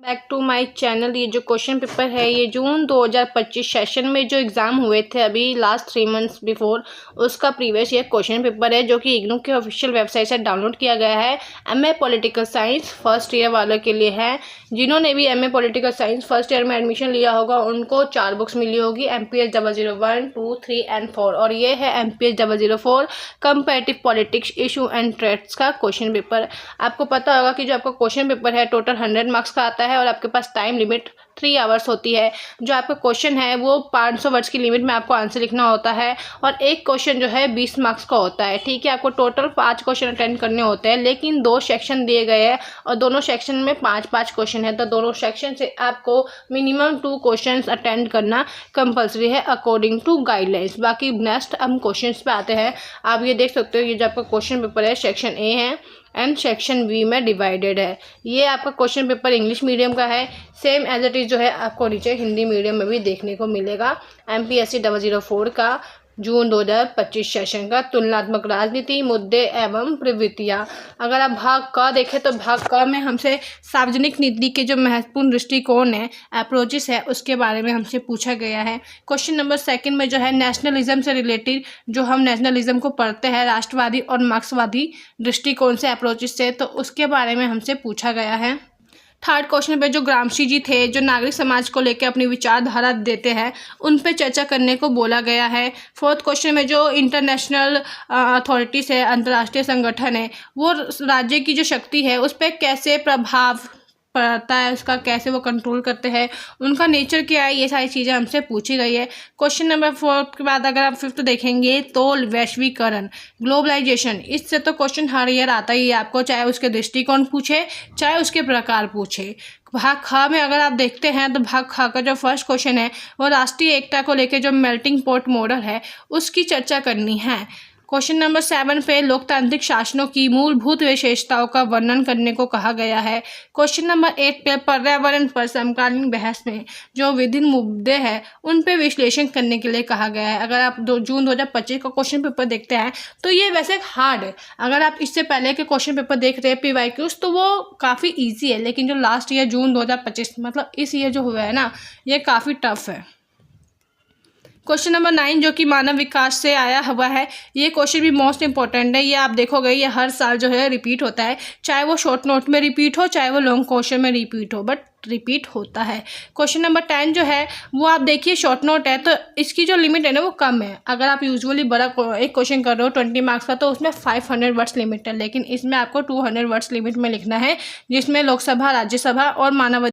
Back to my channel. ये जो question paper है ये जून 2025 सेशन में जो एग्ज़ाम हुए थे अभी लास्ट 3 मंथ्स बिफोर, उसका प्रीवियस ईयर क्वेश्चन पेपर है जो कि इग्नू के ऑफिशियल वेबसाइट से डाउनलोड किया गया है। MA political science first year वालों के लिए है। जिन्होंने भी MA political science first year में एडमिशन लिया होगा उनको 4 बुक्स मिली होगी, MPS 001, 2, 3 एंड 4। और ये है MPS 004 comparative politics issue and threats का क्वेश्चन पेपर। आपको पता होगा कि जो आपका क्वेश्चन पेपर है टोटल 100 मार्क्स का आता है और आपके पास टाइम लिमिट 3 आवर्स होती है। जो आपका क्वेश्चन है वो 500 वर्ड्स की लिमिट में आपको आंसर लिखना होता है और एक क्वेश्चन जो है 20 मार्क्स का होता है। ठीक है, आपको टोटल 5 क्वेश्चन अटेंड करने होते हैं, लेकिन 2 सेक्शन दिए गए हैं और दोनों सेक्शन में 5-5 क्वेश्चन है, तो दोनों सेक्शन से आपको मिनिमम 2 क्वेश्चन अटेंड करना कंपल्सरी है अकॉर्डिंग टू गाइडलाइंस। बाकी नेक्स्ट हम क्वेश्चन पे आते हैं। आप ये देख सकते हो ये जो आपका क्वेश्चन पेपर है सेक्शन ए है एंड सेक्शन बी में डिवाइडेड है। ये आपका क्वेश्चन पेपर इंग्लिश मीडियम का है, सेम एज इट इज़ जो है आपको नीचे हिंदी मीडियम में भी देखने को मिलेगा। MPSC 004 का जून 2025 सेशन का तुलनात्मक राजनीति, मुद्दे एवं प्रवृत्तियाँ। अगर आप भाग क देखें तो भाग क में हमसे सार्वजनिक नीति के जो महत्वपूर्ण दृष्टिकोण है, अप्रोचेस है, उसके बारे में हमसे पूछा गया है। क्वेश्चन नंबर 2 में जो है नेशनलिज्म से रिलेटेड, जो हम नेशनलिज्म को पढ़ते हैं राष्ट्रवादी और मार्क्सवादी दृष्टिकोण से अप्रोचेस से, तो उसके बारे में हमसे पूछा गया है। 3rd क्वेश्चन पे जो ग्रामशी जी थे जो नागरिक समाज को लेकर अपनी विचारधारा देते हैं उन पे चर्चा करने को बोला गया है। 4th क्वेश्चन में जो इंटरनेशनल अथॉरिटीज़ है, अंतर्राष्ट्रीय संगठन है, वो राज्य की जो शक्ति है उस पर कैसे प्रभाव पड़ता है, उसका कैसे वो कंट्रोल करते हैं, उनका नेचर क्या है, ये सारी चीज़ें हमसे पूछी गई है। क्वेश्चन नंबर 4 के बाद अगर आप 5th देखेंगे तो वैश्वीकरण, ग्लोबलाइजेशन, इससे तो क्वेश्चन हर ईयर आता ही है आपको, चाहे उसके दृष्टिकोण पूछे चाहे उसके प्रकार पूछे। भाग ख में अगर आप देखते हैं तो भाग ख का जो फर्स्ट क्वेश्चन है वो राष्ट्रीय एकता को लेकर जो मेल्टिंग पॉट मॉडल है उसकी चर्चा करनी है। क्वेश्चन नंबर 7 पे लोकतांत्रिक शासनों की मूलभूत विशेषताओं का वर्णन करने को कहा गया है। क्वेश्चन नंबर 8 पे पर्यावरण पर समकालीन बहस में जो विभिन्न मुद्दे हैं उन पे विश्लेषण करने के लिए कहा गया है। अगर आप जून 2025 का क्वेश्चन पेपर देखते हैं तो ये वैसे हार्ड है, अगर आप इससे पहले के क्वेश्चन पेपर देख रहे हैं PYQs तो वो काफ़ी ईजी है, लेकिन जो लास्ट ईयर जून 2025 मतलब इस ईयर जो हुआ है ना ये काफ़ी टफ है। क्वेश्चन नंबर 9 जो कि मानव विकास से आया हुआ है, ये क्वेश्चन भी मोस्ट इंपॉर्टेंट है। ये आप देखोगे ये हर साल जो है रिपीट होता है, चाहे वो शॉर्ट नोट में रिपीट हो चाहे वो लॉन्ग क्वेश्चन में रिपीट हो, बट रिपीट होता है। क्वेश्चन नंबर 10 जो है वो आप देखिए शॉर्ट नोट है तो इसकी जो लिमिट है ना वो कम है। अगर आप यूजुअली बड़ा एक क्वेश्चन कर रहे हो 20 मार्क्स का तो उसमें 500 वर्ड्स लिमिट है, लेकिन इसमें आपको 200 वर्ड्स लिमिट में लिखना है, जिसमें लोकसभा, राज्यसभा और मानव